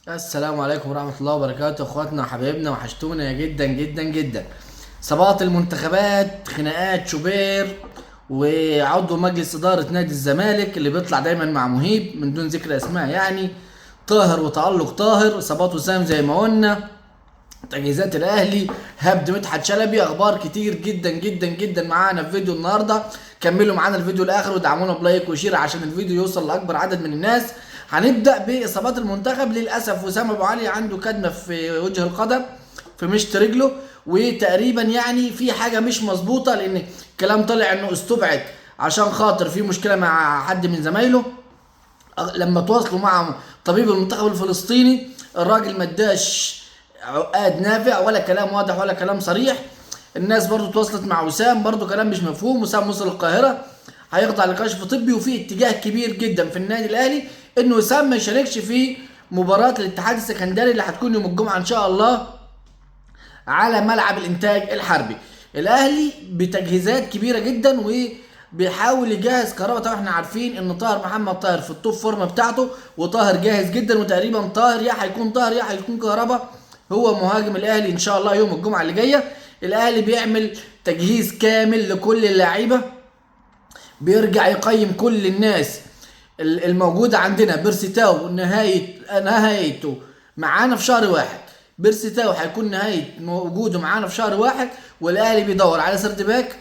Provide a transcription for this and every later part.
السلام عليكم ورحمة الله وبركاته، اخواتنا وحبايبنا، وحشتونا جدا جدا جدا. صباحة المنتخبات، خناقات شوبير وعضو مجلس إدارة نادي الزمالك اللي بيطلع دايما مع مهيب من دون ذكر اسماء يعني. طاهر وتألق طاهر، اصابات وسام زي ما قلنا، تجهيزات الاهلي، هبد مدحت شلبي، اخبار كتير جدا جدا جدا معانا في فيديو النهارده. كملوا معانا الفيديو الاخر ودعمونا بلايك وشير عشان الفيديو يوصل لاكبر عدد من الناس. هنبدا باصابات المنتخب. للاسف وسام ابو علي عنده كدمه في وجه القدم، في مشط رجله، وتقريبا يعني في حاجه مش مظبوطه، لان الكلام طلع انه استبعد عشان خاطر في مشكله مع حد من زمايله. لما تواصلوا مع طبيب المنتخب الفلسطيني، الراجل ما اداش عقاد نافع ولا كلام واضح ولا كلام صريح. الناس برضو تواصلت مع وسام، برضو كلام مش مفهوم. وسام وصل القاهرة هيخضع لكشف طبي، وفي اتجاه كبير جدا في النادي الاهلي انه وسام ما يشاركش في مباراة الاتحاد السكندري اللي هتكون يوم الجمعة ان شاء الله على ملعب الانتاج الحربي. الاهلي بتجهيزات كبيره جدا وبيحاول يجهز كهربا. طبعا احنا عارفين ان طاهر محمد طاهر في التوب فورمه بتاعته، وطاهر جاهز جدا، وتقريبا طاهر يا هيكون طاهر يا هيكون كهربا هو مهاجم الاهلي ان شاء الله يوم الجمعه اللي جايه. الاهلي بيعمل تجهيز كامل لكل اللعيبه، بيرجع يقيم كل الناس الموجوده عندنا. بيرسيتاو نهايته معانا في شهر واحد. بيرسيتاو هيكون نهايه وجوده معانا في شهر واحد. والاهلي بيدور على سيرد باك،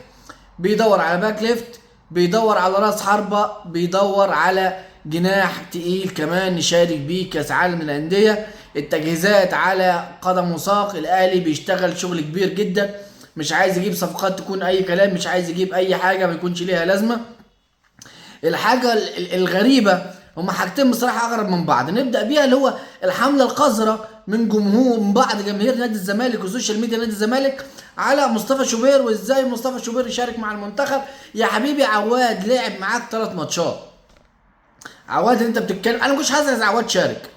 بيدور على باك ليفت، بيدور على راس حربه، بيدور على جناح تقيل كمان نشارك بيه كاس عالم للانديه. التجهيزات على قدم وساق. الاهلي بيشتغل شغل كبير جدا، مش عايز يجيب صفقات تكون اي كلام، مش عايز يجيب اي حاجه ما يكونش ليها لازمه. الحاجه الغريبه، هما حاجتين بصراحه اغرب من بعض. نبدا بيها اللي هو الحمله القذره من جمهور، من بعض جماهير نادي الزمالك وسوشيال ميديا نادي الزمالك على مصطفى شوبير، وازاي مصطفى شوبير يشارك مع المنتخب. يا حبيبي عواد لعب معاك 3 ماتشات. عواد انت بتتكلم، انا مش حاسس عواد شارك،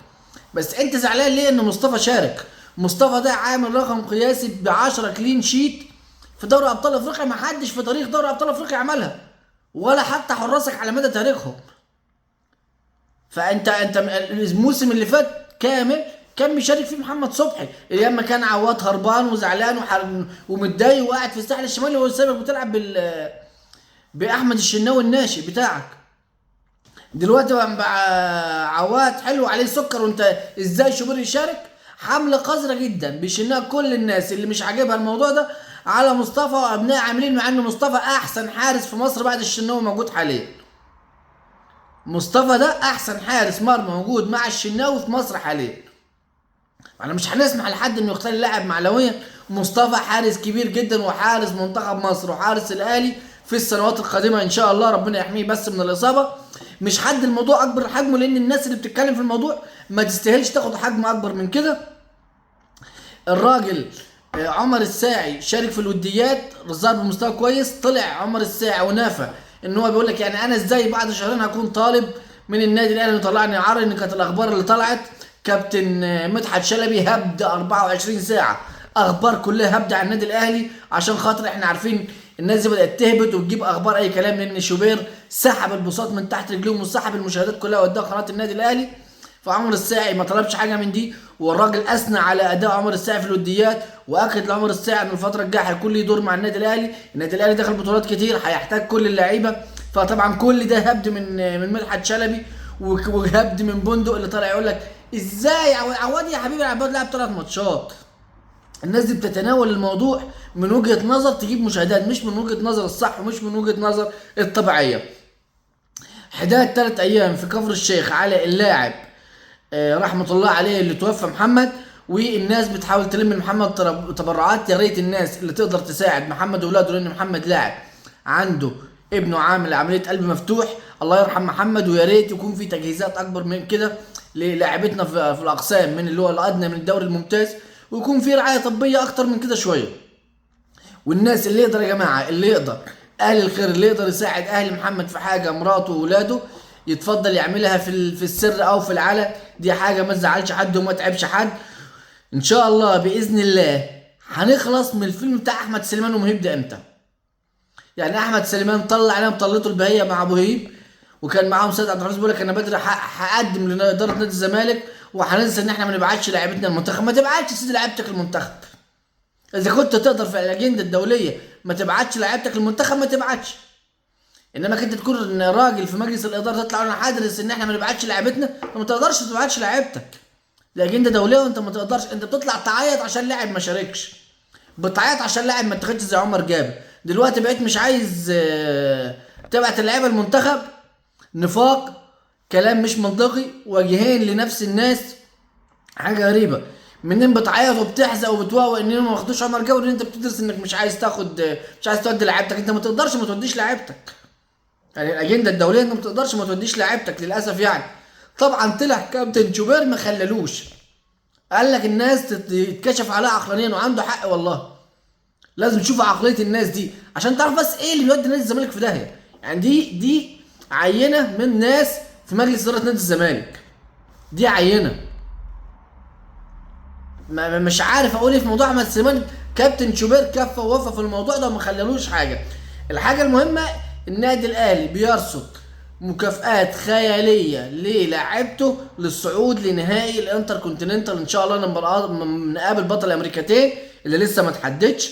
بس انت زعلان ليه ان مصطفى شارك؟ مصطفى ده عامل رقم قياسي ب 10 كلين شيت في دوري ابطال افريقيا، ما حدش في تاريخ دوري ابطال افريقيا عملها، ولا حتى حراسك على مدى تاريخهم. فانت الموسم اللي فات كامل كان بيشارك فيه محمد صبحي، ايام ما كان عواد هربان وزعلان ومتضايق وقاعد في الساحل الشمالي، وهو سابك بتلعب باحمد الشناوي الناشئ بتاعك. دلوقتي بقى عواد حلو عليه سكر، وانت ازاي شوبير يشارك؟ حمله قذره جدا بيشنها كل الناس اللي مش عاجبها الموضوع ده على مصطفى وابناء عاملين، مع ان مصطفى احسن حارس في مصر بعد الشناوي موجود حاليا. مصطفى ده احسن حارس مرمى موجود مع الشناوي في مصر حاليا. انا مش هنسمح لحد انه يختار لاعب معنويا. مصطفى حارس كبير جدا، وحارس منتخب مصر وحارس الاهلي في السنوات القادمه ان شاء الله، ربنا يحميه بس من الاصابه. مش حد الموضوع اكبر حجمه، لان الناس اللي بتتكلم في الموضوع ما تستاهلش تاخد حجم اكبر من كده. الراجل عمر الساعي شارك في الوديات، ظهر بمستوى كويس. طلع عمر الساعي ونافى ان هو بيقول لك يعني انا ازاي بعد شهرين هكون طالب من النادي الاهلي وطلعني عار. ان كانت الاخبار اللي طلعت كابتن مدحت شلبي هبد 24 ساعه، اخبار كلها هبد على النادي الاهلي، عشان خاطر احنا عارفين الناس دي بدات تهبط وتجيب اخبار اي كلام، لان شوبير سحب البساط من تحت رجليهم وسحب المشاهدات كلها وداها قناه النادي الاهلي. فعمر الساعي ما طلبش حاجه من دي، والراجل اثنى على اداء عمر الساعي في الوديات، واكد لعمر الساعي ان الفتره الجايه هيكون ليه دور مع النادي الاهلي. النادي الاهلي دخل بطولات كتير، هيحتاج كل اللعيبه. فطبعا كل ده هبد من مدحت شلبي، وهبد من بندق اللي طالع يقول لك ازاي عواد يا حبيبي عواد لعب 3 ماتشات. الناس دي بتتناول الموضوع من وجهه نظر تجيب مشاهدات، مش من وجهه نظر الصح ومش من وجهه نظر الطبيعيه. حداد 3 ايام في كفر الشيخ على اللاعب رحمه الله عليه اللي توفى محمد، والناس بتحاول تلم محمد تبرعات. يا ريت الناس اللي تقدر تساعد محمد واولاده، لان محمد لاعب عنده ابنه عامل عمليه قلب مفتوح، الله يرحم محمد. ويا ريت يكون في تجهيزات اكبر من كده للاعبتنا في الاقسام، من اللي هو الادنى من الدوري الممتاز، ويكون في رعايه طبيه اكتر من كده شويه. والناس اللي يقدر يا جماعه، اللي يقدر، اهل الخير اللي يقدر يساعد اهل محمد في حاجه، مراته واولاده، يتفضل يعملها في السر او في العلن. دي حاجه ما تزعلش حد وما تعبش حد. ان شاء الله باذن الله هنخلص من الفيلم بتاع احمد سليمان ومهيب ده امتى؟ يعني احمد سليمان طلع علينا طلته البهيه مع ابو هيب، وكان معاهم سيد عبد الحفيظ بيقول لك انا بدري هقدم لاداره نادي الزمالك وهننسى ان احنا ما نبعتش لاعيبتنا المنتخب. ما تبعتش يا سيدي لعيبتك المنتخب. اذا كنت تقدر في الاجنده الدوليه ما تبعتش لعيبتك المنتخب ما تبعتش. انما كنت تكون راجل في مجلس الاداره تطلع انا هدرس ان احنا ما نبعتش لعيبتنا، ما تقدرش ما تبعتش لعيبتك. الاجنده دوليه وانت ما تقدرش. انت بتطلع تعيط عشان لاعب ما شاركش، بتعيط عشان لاعب ما اتخدش زي عمر جابر. دلوقتي بقيت مش عايز تبعت اللعيبه المنتخب. نفاق، كلام مش منطقي، وجهين لنفس الناس، حاجه غريبه. منين بتعيط وبتحزق وبتوقع انهم ما واخدوش عمر جابر ان انت بتدرس انك مش عايز تاخد، مش عايز تودي لعيبتك. انت ما تقدرش ما توديش لعيبتك. يعني الاجنده الدوليه انت ما تقدرش ما توديش لعيبتك للاسف يعني. طبعا طلع كابتن شوبير ما خللوش، قال لك الناس تتكشف عليها عقلانيا، وعنده حق والله. لازم تشوف عقليه الناس دي عشان تعرف بس ايه اللي بيودي نادي الزمالك في داهيه. يعني دي عينه من ناس في مجلس اداره نادي الزمالك. دي عينه. مش عارف اقول ايه في موضوع احمد سليمان. كابتن شوبير كفى ووفى في الموضوع ده وما خلالوش حاجه. الحاجه المهمه النادي الاهلي بيرصد مكافآت خياليه للاعيبته للصعود لنهائي الانتر كونتيننتال ان شاء الله. نقابل بطل الامريكتين اللي لسه ما تحددش.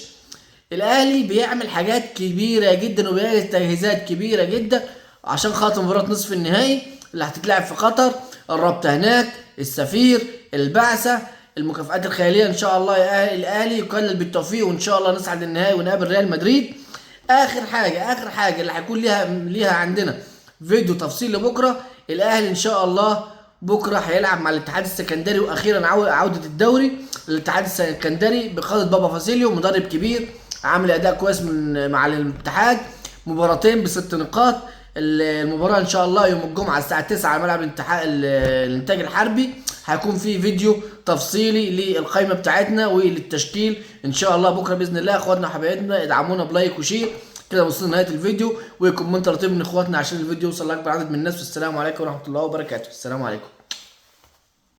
الاهلي بيعمل حاجات كبيره جدا وبيعمل تجهيزات كبيره جدا عشان خاطر مباراه نصف النهائي اللي هتتلعب في قطر. الرابطه هناك، السفير، البعثه، المكافآت الخياليه ان شاء الله. الاهلي يكلل بالتوفيق وان شاء الله نصعد النهائي ونقابل ريال مدريد. اخر حاجه اللي هيكون ليها عندنا فيديو تفصيل لبكره. الاهلي ان شاء الله بكره هيلعب مع الاتحاد السكندري، واخيرا عوده الدوري. الاتحاد السكندري بقياده بابا فاسيليو مدرب كبير عامل اداء كويس مع الاتحاد. مباراتين ب6 نقاط. المباراه ان شاء الله يوم الجمعه الساعه 9 على ملعب الانتاج الحربي. هيكون في فيديو تفصيلي للقائمه بتاعتنا وللتشكيل ان شاء الله بكره باذن الله. اخواتنا وحبايبنا ادعمونا بلايك وشير. كده وصلنا لنهايه الفيديو، وكومنت لطيف من اخواتنا عشان الفيديو يوصل لاكبر عدد من الناس. والسلام عليكم ورحمه الله وبركاته. السلام عليكم.